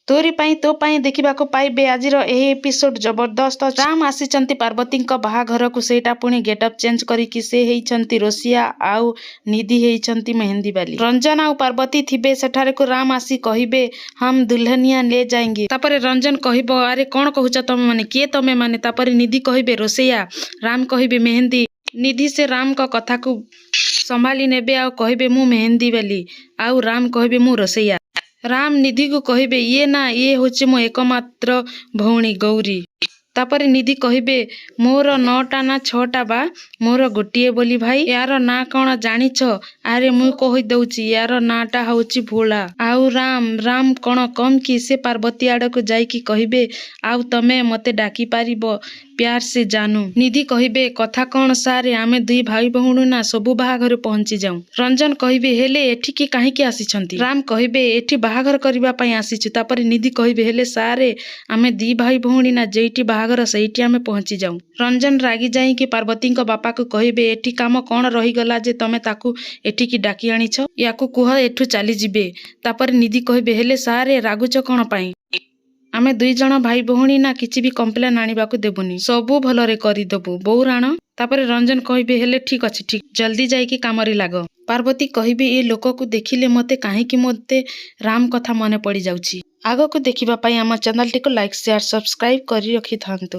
तोरी पाई तो पाई देखा पाइबे आजिर एही एपिसोड जबरदस्त। राम आसी पार्वती बाहाघर को सेटा पुणी गेटअप चेंज करिकी से हेइछंती रोसिया आउ निधि हेइछंती मेहंदी वाली। रंजन आउ पार्वती थिबे सेठारे को राम आसी कहिबे हम दुल्हनिया ले जाएंगे। तापरे रंजन कहिबो अरे कौन कहूच तमे माने किए तमे माने। तापरे निधि कहिबे रोसिया, राम कहिबे मेहंदी। निधि से राम का कथा को संभाली नेबे आउ कहिबे मु मेहंदी वाली आउ राम कहिबे मु रोसिया। राम निधि को कहिबे ये ना ये होचे मो एकमात्र भौणी गौरी। तापरे निधि कहिबे मोर 9टा ना 6टा बा मोर गोटिए बोली भाई। यार ना कौन जानिछ? अरे मु कहि दउची यार नाटा होची भोला। आउ राम कौन कम कि से पार्वती आड़ को जाइकी कहिबे आउ तमे मते डाकी पारिबो प्यार से जानू। निधि कहिबे कथा कौन सारे आमे दुई भाई भौणी ना सबु बाहाघर पहुंची जाऊं। रंजन कहिबे हेले एठिकी काहीकी आसीछंती? राम कहिबे एठी बाहाघर करिबा पई आसीछु। तापरे निधि कहिबे हेले सारे आमे दी भाई भौणी ना जेइटी बाहाघर सेइटी आमे पहुंची जाऊं। रंजन रागी जाइकी पार्वती बापा को कहिबे एठी काम कौन रहीगला जे तमे ताकू एठिकी डाकी आनिछ? याकू कुह एठू चली जिबे। तापरे निधि कहिबे हेले सारे रागुच कौन पाई? आमे दुई जण भाई भौणी ना किछि भी कम्प्लेन आनिबाकू देबुनी, सबू भलरे करिदबु बौ राण। तापरे रंजन कहिबे हेले ठीक अछि ठीक, जल्दी जाइकी कामरे लाग। पार्वती कहिबे ए लोक को देखिले मते काहेकि मते राम कथा मने पड़ी जाउछि। आगो को देखिबा पई आम चैनल टिको लाइक शेयर सब्सक्राइब करी रखि थांतु।